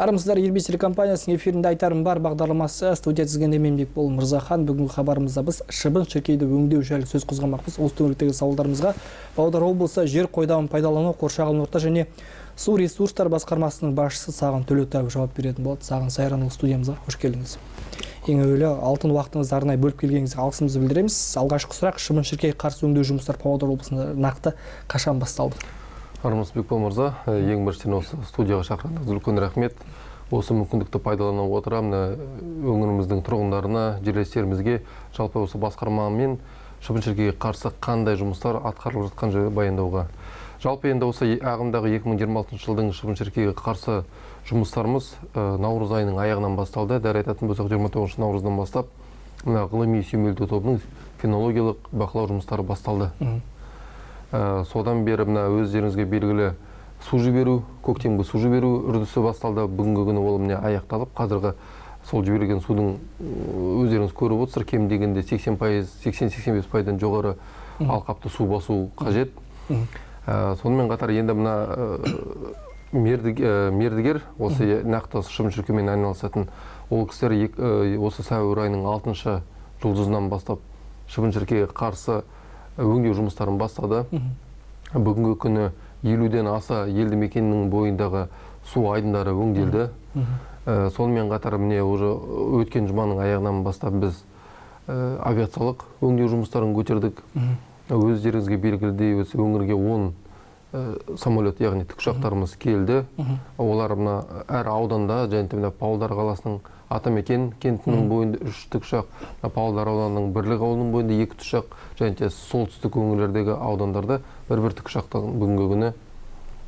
Армысыздар, Елбес телекомпаниясының эфирінде айтарым бар бағдарламасы студия тізгенде мен Бекбол Мырзахан. Бүгінгі хабарымызда біз шыбын-шіркейді өңдеу жайлы сөз қозғамақпыз. Осы төңіректегі сауалдарымызға Павлодар облысы жер қойнауын пайдалану, қоршаған орта және су ресурстар басқармасының басшысы Саған Төлеутаев жауап беретін болады. Саған Сайранұлы студиямызға қош келдіңіз. Ең әуелі алтын уақытыңызды арнайы бөліп келгеніңізге алғысымызды білдіреміз. Алғашқы сұрақ, шыбын-шіркейге қарсы өңдеу жұмыстар Павлодар облысында нақты қашан басталды? Армысыз Бекбол мырза, ең біріншіден осы студияға шақырғаныңызға үлкен рахмет. Осы мүмкіндікті пайдалана отыра өңіріміздің тұрғындарына, жерлестерімізге жалпы осы басқармамен шыбын-шіркейге қарсы қандай жұмыстар атқарылып жатқан жайлы баяндауға. Жалпы енді осы ағымдағы 2026 жылдың шыбын-шіркейге қарсы жұмыстарымыз наурыз айының аяғынан басталды. Дәл айтатын болсақ 29 наурыздан бастап ғылыми сүйемелдеу тобының фенологиялық бақылау жұмыстары басталды. Содан бері өздеріңізге белгілі су жіберу, көктемгі су жіберу үрдісі басталды. Бүгінгі күні ол аяқталып, қазіргі сол жіберілген судың өздеріңіз көріп отырсыздар, кем дегенде 80-85%-дан жоғары алқапты су басу қажет. Сонымен қатар енді мердігер, осы нақты шыбын-шіркеймен айналысатын ол кісілер осы сәуір айының 6-шы жұлдызынан бастап шыбын-шіркейге қарсы өңдеу жұмыстарын бастады. Бүгінгі күні 50-ден аса елді мекеннің бойындағы су айдындары өңделді. Сонымен қатар уже өткен жұманың аяғынан бастап біз авиациялық өңдеу жұмыстарын көтердік. Өздеріңізге белгілі осы өңірге 10 самолет, яғни тікұшақтарымыз келді. Олар әр ауданда, және Павлодар қаласының Атамекен кентінің бойында 3 тікұшақ, Павлодар ауданының Бірлік ауылының бойында 2 тікұшақ, және солтүстік өңірлердегі аудандарда бір тікұшақтан бүгінгі күні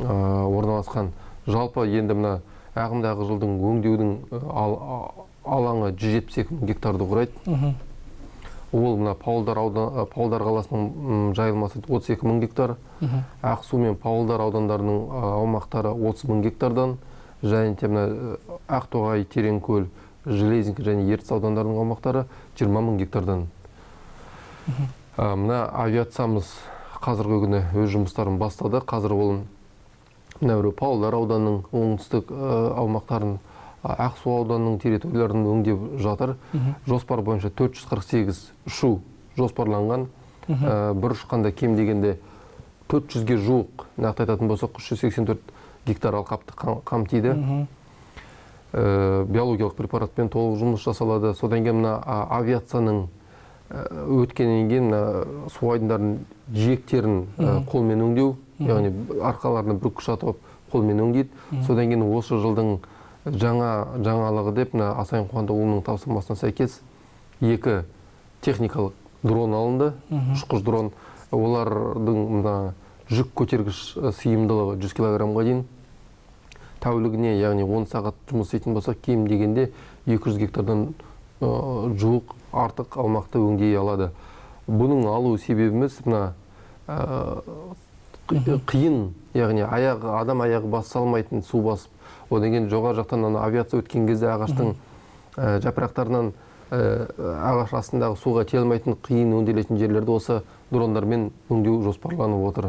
орналасқан. Жалпы енді ағымдағы жылдың өңдеудің алаңы 172 мың гектарды құрайды. Ол Павлодар қаласының жайылмасы 32 мың гектар, Ақсу мен Павлодар аудандарының аумақтары 30 мың гектардан, және Ақтоғай, Тереңкөл, Железинка және Ертіс аудандарының аумақтары 20 мың гектардан. Авиациямыз қазіргі күні өз жұмыстарын бастады. Қазір ол Павлодар ауданының оңтүстік аумақтарын, Ақсу ауданының территорияларын өңдеп жатыр. Жоспар бойынша 448 ұшу жоспарланған. Бір ұшқанда кем дегенде 400-ге жуық, нақты айтатын болсақ 384 гектар алқапты қамтиды. Биологиялық препаратпен толық жұмыс жасалады. Содан кейін авиацияның өткеннен кейін су айдындарының жиектерін қолмен өңдеу, яғни арқаларына бір күш атып қолмен өңдейді. Содан кейін осы жылдың жаңалығы деп Асайын Қуандықұлының тапсырмасына сәйкес 2 техникалық дрон алынды, ұшқыш дрон. Олардың жүк көтергіш сыйымдылығы 100 килограммға дейін. Тәулігіне, яғни 10 сағат жұмыс істейтін болсақ, кем дегенде 200 гектардан жуық артық аумақты өңдей алады. Бұның алу себебіміз қиын, яғни адам аяғы баса алмайтын су басып, одан кейін жоғары жақтан авиация өткен кезде ағаштың жапырақтарынан ағаш астындағы суға тие алмайтын қиын өңделетін жерлерді осы дрондармен өңдеу жоспарланып отыр.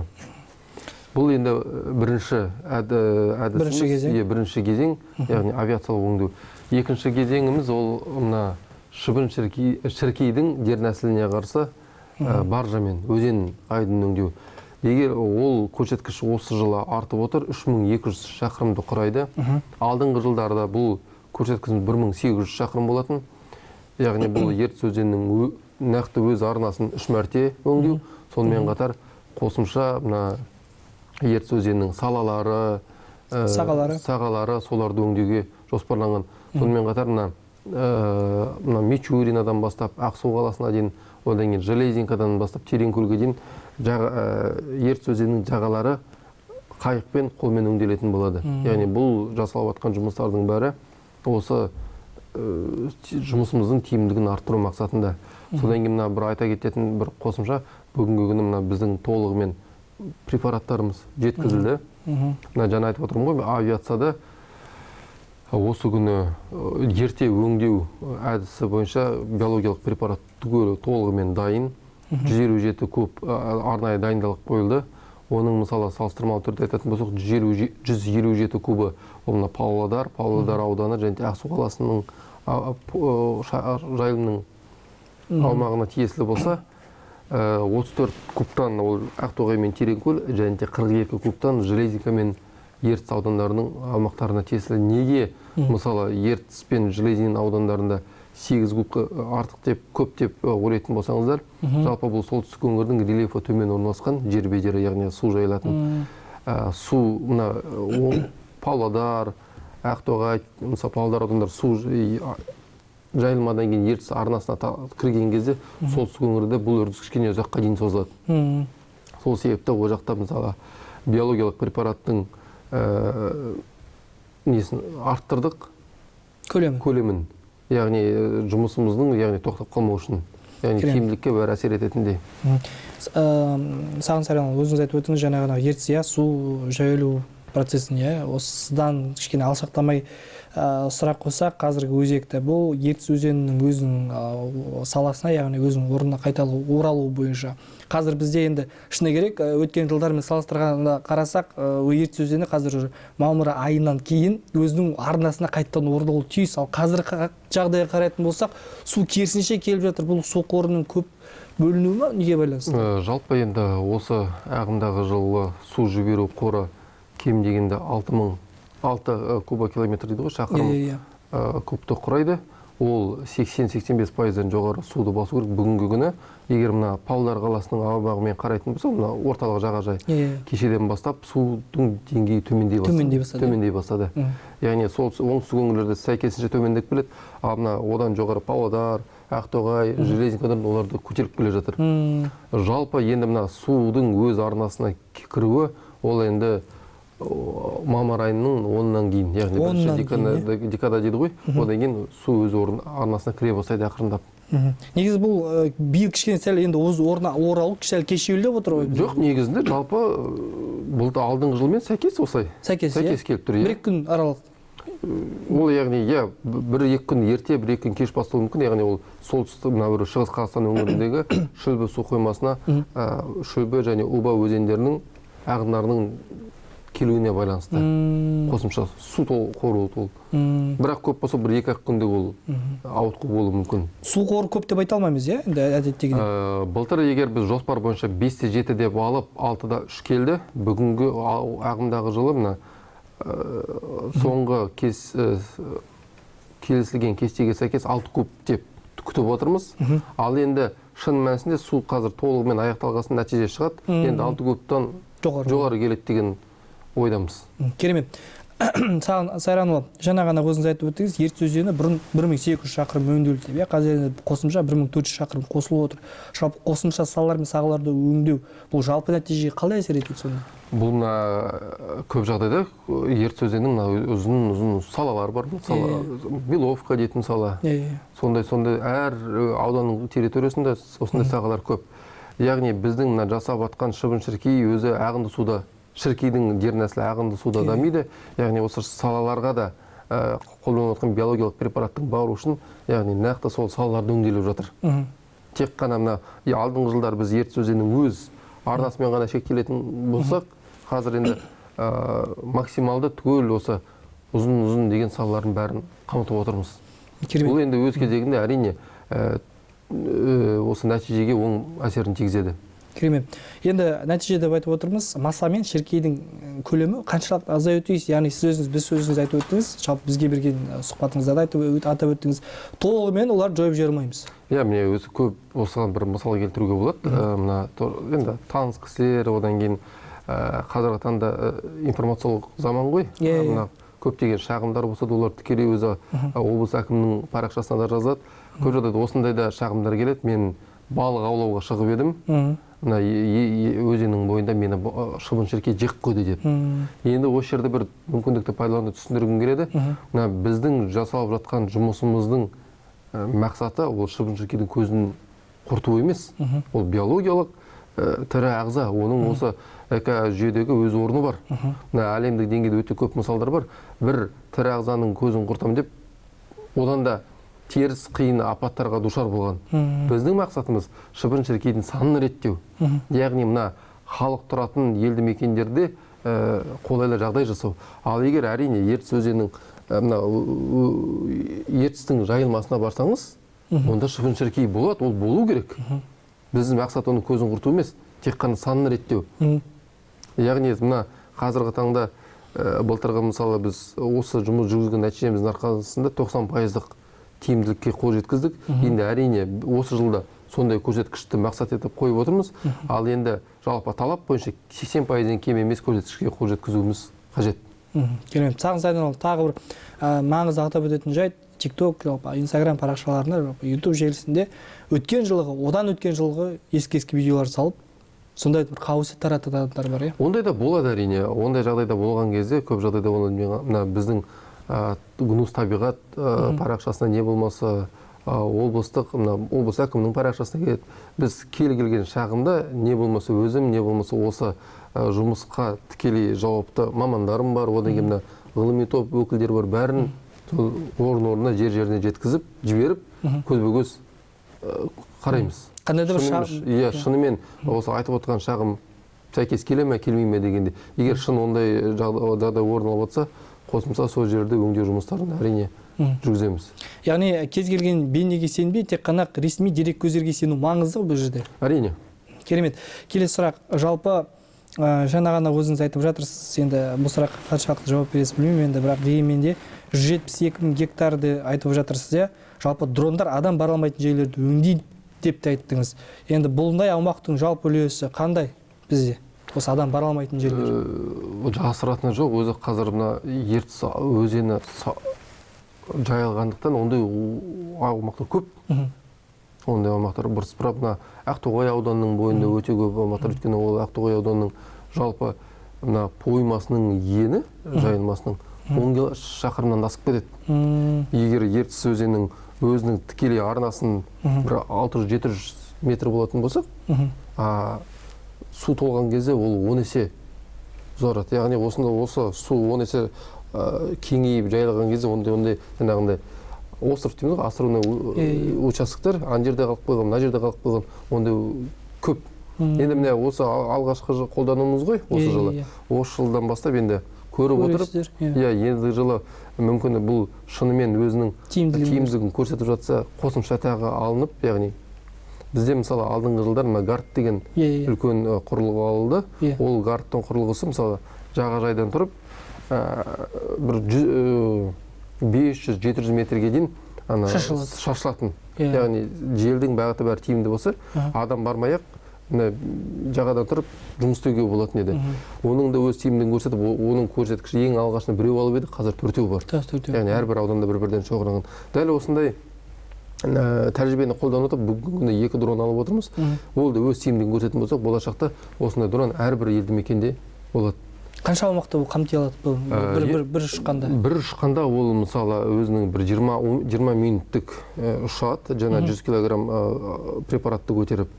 Бұл енді бірінші кезең, яғни авиациялық өңдеу. Екінші кезеңіміз ол шыбын-шіркейдің дернәсіліне қарсы баржамен өзен айдынын өңдеу. Егер ол көрсеткіш осы жылы артып отыр, 3200 шақырымды құрайды. Алдыңғы жылдарда бұл көрсеткіш 1800 шақырым болатын. Яғни бұл Ертіс өзенінің нақты өз арнасын 3 мәрте өңдеу. Сонымен қатар қосымша Ертіс өзенінің сағалары соларды өңдеуге жоспарланған. Сонымен қатар Мичуринадан бастап Ақсу қаласына дейін, одан кейін Железинкадан бастап Тереңкөлге дейін Ертіс өзенінің жағалары қайықпен қолмен өңделетін болады. Яғни бұл жасалып жатқан жұмыстардың бәрі осы жұмысымыздың тиімділігін арттыру мақсатында. Содан кейін бір айта кететін бір қосымша, бүгінгі күні біздің толығымен препараттарымыз жеткізілді. Жаңа айтып отырмын ғой, авиацияда осы күні ерте өңдеу әдісі бойынша биологиялық препарат түгелі толығымен дайын. 157 көп арнайы дайындалып қойылды. Оның мысалы салыстырмалы түрде айтатын болсақ 157 кубы ол мына Павлодар ауданы және Ақсу қаласының жайылымның аумағына тиесілі болса, 34 кубтан ол Ақтоғай мен Тереңкөл және 42 кубтан Железинка мен Ертіс аудандарының аумақтарына тиесілі. Неге мысалы Ертіс пен Железин аудандарында 8 кубқа артық деп, көп деп ойлайтын болсаңыздар, жалпы бұл солтүстік өңірдің рельефі төмен орналасқан жер бедері, яғни су жайылатын. Су мына Павлодар, Ақтоғай, мысалы Павлодар аудандар су жайылмадан кейін Ертіс арнасына кірген кезде солтүстік өңірде бұл үрдіс кішкене ұзаққа дейін созылады. Сол себепті ол жақта мысалы биологиялық препараттың несін арттырдық, көлемін. Яғни жұмысымыздың тоқтап қалмау үшін, яғни тиімділікке бәрі әсер ететіндей. Саған Саран, өзіңіз айтып өтіңіз, жаңағы Ертіс су жайылу процесін, осыдан кішкене алшақтамай сұрақ қойсақ, қазіргі өзекті бұл Ертіс өзенінің өзінің саласына, яғни өзінің орнына қайталу, оралу бойынша. Қазір бізде енді шыны керек, өткен жылдармен салыстырғанда қарасақ, Ертіс өзені қазір мамыр айынан кейін өзінің арнасына қайтадан оралуы тиіс. Ал қазіргі жағдайға қарайтын болсақ, су керісінше келіп жатыр. Бұл су қорының көп бөлінуі ме, неге байланысты? Жалпы енді осы ағымдағы жылы су жіберу қоры кем дегенде 6 кубокилометр дейді ғой, шақырым кубты құрайды. Ол 80-85%-ден жоғары суды басу керек. Бүгінгі күні, егер мына Павлодар қаласының аумағымен қарайтын болса, мына орталық жағажай кешеден бастап судың деңгейі төмендей бастады. Яғни сол оңтүстік өңірлерде сәйкесінше төмендеп келеді. Ал мына одан жоғары Павлодар, Ақтоғай, Железинкадан оларды көтеріп келе жатыр. Жалпы енді мына судың өз арнасына кіруі, ол енді мамыр айының 10-нан кейін, яғни бірінші декада дейді ғой, одан кейін су өз арнасына кіре бастайды ақырындап. Негізі бұл биыл кішкене сәл енді өз орнына оралу кішкене кешеуілдеп отыр ғой? Жоқ, негізінде жалпы бұл алдыңғы жылмен сәйкес осылай. Сәйкес келіп тұр. Бір-екі күн аралық. Ол яғни бір-екі күн ерте, бір-екі күн кеш бастауы мүмкін. Яғни ол солтүстік мына бір Шығыс Қазақстан өңіріндегі Шүлбі су қоймасына Шүлбі және Уба өзендерінің ағындарының келуіне байланысты қосымша су қоры ол. Бірақ көп болса бір-екі күнде ол ауытқу болуы мүмкін. Су қоры көп деп айта алмаймыз, әдеттегідей? Былтыр егер біз жоспар бойынша 5-те 7 деп алып, 6-да 3 келді, бүгінгі ағымдағы жылы мына соңғы келісілген кестеге сәйкес 6 куб деп күтіп отырмыз. Ал енді шын мәнісінде су қазір толығымен аяқталғасын нәтиже шығады. Енді 6 кубтан жоғары келеді деген ойдамыз. Керемет. Сайранұлы, жаңа ғана өзіңіз айтып өттіңіз, Ертіс өзені бұрын 1800 шақырым өңделді деп, қазір қосымша 1400 шақырым қосылып отыр. Жалпы қосымша салалар мен сағаларды өңдеу, бұл жалпы нәтижеге қалай әсер етеді соны? Бұл мына көп жағдайда Ертіс өзенінің ұзын салалар бар. Беловка дейтін сала. Сондай әр ауданның территориясында осындай сағалар көп. Яғни біздің жасап атқан шыбын-шіркей өзі ағынды суда, шіркейдің дернәсілі ағынды суда дамиды. Яғни осы салаларға да қолданылып жатқан биологиялық препараттың бару үшін, яғни нақты сол салаларды өңделіп жатыр. Тек қана алдыңғы жылдар біз Ертіс өзенінің өз арнасымен ғана шектелетін болсақ, қазір енді максималды түгел осы ұзын деген салалардың бәрін қамтып отырмыз. Бұл енді өз кезегінде әрине осы нәтижеге оң әсерін тигізеді. Керемет. Енді нәтиже деп айтып отырмыз, маса мен шіркейдің көлемі қаншалықты азаю тиіс? Яғни сіз өзіңіз айтып өттіңіз, жалпы бізге берген сұхбатыңызда да атап өттіңіз, толығымен олар жойып жібермейміз. Міне өзі көп осыған бір мысал келтіруге болады. Мына енді таныс кісілер, одан кейін қазіргі таңда информациялық заман ғой. Мына көптеген шағымдар болса, олар тікелей өзі облыс әкімінің парақшасына да жазады. Көп жағдайда осындайда шағымдар келеді. Мен балық аулауға шығып едім. Мына өзеннің бойында мені шыбын-шіркей жек қойды деп. Енді осы жерде бір мүмкіндікті пайдалануды түсіндіргім келеді. Мына біздің жасалып жатқан жұмысымыздың мақсаты ол шыбын-шіркейдің көзін құрту емес. Ол биологиялық тірі ағза, оның осы экожүйедегі өз орны бар. Мына әлемдік деңгейде өте көп мысалдар бар. Бір тірі ағзаның көзін құртамын деп, одан да теріс қиын апаттарға душар болған. Біздің мақсатымыз шыбын-шіркейдің санын реттеу. Яғни мына халық тұратын елді мекендерде қолайлы жағдай жасау. Ал егер әрине Ертіс өзенінің Ертістің жайылмасына барсаңыз, онда шыбын-шіркей болады, ол болу керек. Біздің мақсат оның көзін құрту емес, тек қана санын реттеу. Яғни мына қазіргі таңда былтырғы мысалы біз осы жұмыс жүргізген нәтижеміздің арқасында 90%-ық тиімділікке қол жеткіздік. Енді әрине осы жылда сондай көрсеткішті мақсат етіп қойып отырмыз. Ал енді жалпы талап бойынша 80%-ден кем емес көрсеткішке қол жеткізуіміз қажет. Керемет. Сағын Сайданұлы, тағы бір маңызды атап өтетін жайт, TikTok, жалпы Instagram парақшаларында, жалпы YouTube желісінде одан өткен жылғы ескі видеолар салып, сондай бір қауесет тарататын адамдар бар, Ондай да болады әрине. Ондай жағдайда болған кезде көп жағдайда оны біздің гнус табиғат парақшасына не болмаса облыс әкімінің парақшасына келеді. Біз келген шағымда не болмаса өзім, не болмаса осы жұмысқа тікелей жауапты мамандарым бар, одан кейін ғылыми топ өкілдері бар, бәрін орын-орнына жер-жеріне жеткізіп, жіберіп, көзбе-көз қараймыз. Қандай да бір шағым? Шынымен осы айтып отырған шағым сәйкес келе ме, келмей ме дегенде. Егер шын ондай жағдай орын алып жатса, қосымша сол жерде өңдеу жұмыстарын әрине жүргіземіз. Яғни кез келген бейнеге сенбей, тек қана ресми дерек көздерге сену маңызды бұл жерде. Әрине. Керемет. Келесі сұрақ, жалпы жаңа ғана өзіңіз айтып жатырсыз, енді бұл сұраққа қаншалықты жауап бересіз білмеймін, енді бірақ дегенмен де 172.000 гектарды айтып жатырсыз, жалпы дрондар адам бара алмайтын жерлерді өңдейді деп те айттыңыз. Енді бұлындай аумақтың жалпы үлесі қандай бізде? Осы адам бара алмайтын жерлер. Жасыратыны жоқ, өзі қазір мына Ертіс өзені жайылғандықтан ондай аумақтар көп. Ондай аумақтар бірсыпыра мына Ақтоғай ауданының бойында өте көп аумақтар, өйткені ол Ақтоғай ауданының жалпы мына поймасының ені, жайылмасының 10 шақырымнан асып кетеді. Егер Ертіс өзенінің өзінің тікелей арнасын бір 600-700 метр болатын болсақ, су толған кезде ол 10 есе ұзарады. Яғни осы су 10 есе кеңейіп жайылған кезде ондай жаңағындай остров дейміз ғой, островный участоктар ана жерде қалып қойған, мына жерде қалып қойған, ондай көп. Енді міне осы алғашқы қолдануымыз ғой осы жылы. Осы жылдан бастап енді көріп отырып, енді жылы мүмкін бұл шынымен өзінің тиімділігін көрсетіп жатса, қосымша тағы алынып, яғни бізде мысалы алдыңғы жылдар гард деген үлкен құрылғы алынды. Ол гардтың құрылғысы мысалы жағажайдан тұрып бір 500-700 метрге дейін шашылатын. Яғни желдің бағыты бәрі тиімді болса, адам бармай-ақ жағадан тұрып жұмыс істеуге болатын еді. Оның да өз тиімдігін көрсетіп, оның көрсеткіші ең алғашында біреу алып еді, қазір 4-еу бар. Яғни әрбір ауданда бір-бірден шоғырланған. Дәл осындай тәжірибені қолданып отырып, бүгінгі күнде 2 дрон алып отырмыз. Ол да өз тиімдігін көрсететін болсақ, болашақта осындай дрон әрбір елді мекенде болады. Қанша аумақты бұл қамти алады? Бір ұшқанда? Бір ұшқанда ол мысалы өзінің бір 20 минуттық ұшады, жаңа 100 килограмм препаратты көтеріп,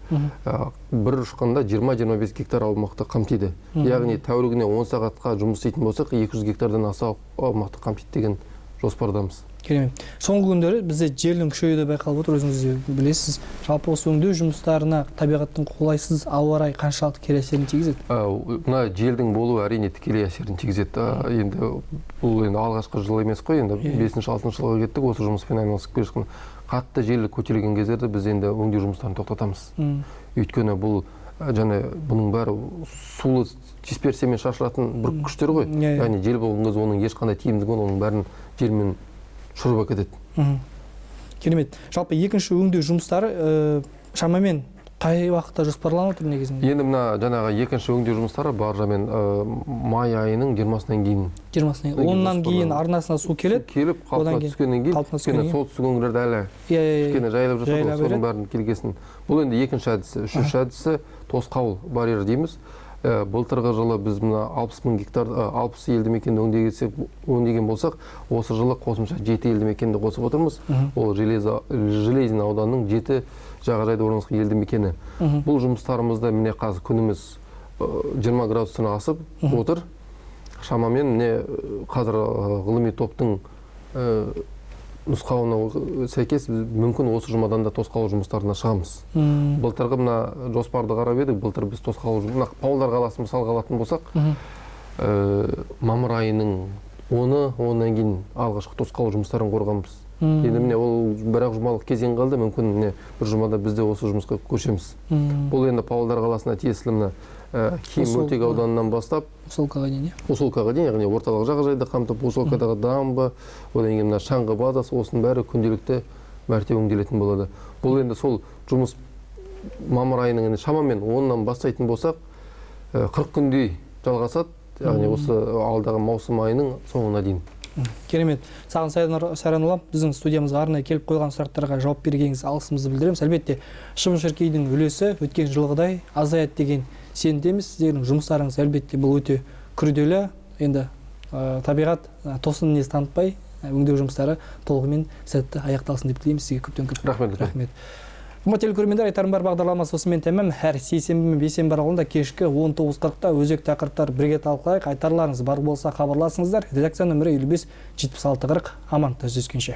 бір ұшқанда 20-25 гектар аумақты қамтиды. Яғни тәулігіне 10 сағатқа жұмыс істейтін болсақ, 200 гектардан аса аумақты қамтиды деген жоспардамыз. Керемет. Соңғы күндері бізде желдің күшеюі байқалып отыр, өзіңіз де білесіз. Жалпы осы өңдеу жұмыстарына табиғаттың қолайсыз ауа райы қаншалықты кері әсерін тигізеді? Мына желдің болуы әрине тікелей әсерін тигізеді. Енді бұл алғашқы жыл емес қой, енді 5-6 жылға кеттік осы жұмыспен айналысып келе жатқан. Қатты жел көтерілген кездерде біз енді өңдеу жұмыстарын тоқтатамыз. Өйткені бұл және бұның бәрі сулы дисперсиямен шашылатын бір күштер ғой. Яғни жел болған кезде оның ешқандай тиімділігі жоқ, оның бәрін желмен шұрып әкетеді. Керемет. Жалпы екінші өңдеу жұмыстары шамамен қай уақытта жоспарланып отыр негізінде? Енді мына жаңағы екінші өңдеу жұмыстары баржамен май айының 20-сынан кейін. 20-сынан кейін. Оннан кейін арнасына су келеді. Келіп қалпына түскеннен кейін, солтүстік өңірлерде әлі кішкене жайылып жатыр, соның бәрін келгесін. Бұл енді екінші әдісі. Үшінші әдісі тосқауыл барьері дейміз. Былтырғы жылы біз мына 60.000 гектар 60 елді мекенді өңдеген болсақ, осы жылы қосымша 7 елді мекенді қосып отырмыз. Ол Железин ауданының 7 жағажайда орналасқан елді мекені. Бұл жұмыстарымызда міне қазір күніміз 20 градустан асып отыр. Шамамен міне қазір ғылыми топтың нұсқауына сәйкес біз мүмкін осы жұмадан да тосқауыл жұмыстарына шығамыз. Былтырғы мына жоспарды қарап едік, былтыр біз тосқауыл жұмыстарына Павлодар қаласын мысалға алатын болсақ, мамыр айының 10-дан кейін алғашқы тосқауыл жұмыстарын қорғанбыз. Енді міне ол бір-ақ жұмалық кезең қалды, мүмкін міне бір жұмада біз де осы жұмысқа көшеміз. Бұл енді Павлодар қаласына тиесілі мына Хим мөлтек ауданынан бастап Усолкаға дейін, яғни орталық жағажайды қамтып, Усолкадағы дамба, одан кейін мына шаңғы базасы, осының бәрі күнделікті мәрте өңделетін болады. Бұл енді сол жұмыс мамыр айының шамамен 10-нан бастайтын болсақ, 40 күндей жалғасады, яғни осы алдағы маусым айының соңына дейін. Керемет. Саған Сайранұлы, біздің студиямызға арнайы келіп қойған сұрақтарға жауап бергеніңіз алғысымызды білдіреміз. Әлбетте, шыбын-шіркейдің үлесі өткен жылғыдай азаяды деген сенімдеміз. Сіздердің жұмыстарыңыз әлбетте бұл өте күрделі. Енді табиғат тосын мінез танытпай, өңдеу жұмыстары толығымен сәтті аяқталсын деп тілейміз. Сізге көптен көп рахмет. Қымбатты телекөрермендер, айтарым бар бағдарламасы осымен тәмам. Әр сейсенбі мен бейсенбі аралығында кешкі 19:40-та өзекті тақырыптар бірге талқылайық. Айтарларыңыз бар болса хабарласыңыздар. Редакция нөмірі 55 76 40. Аман жүздескенше.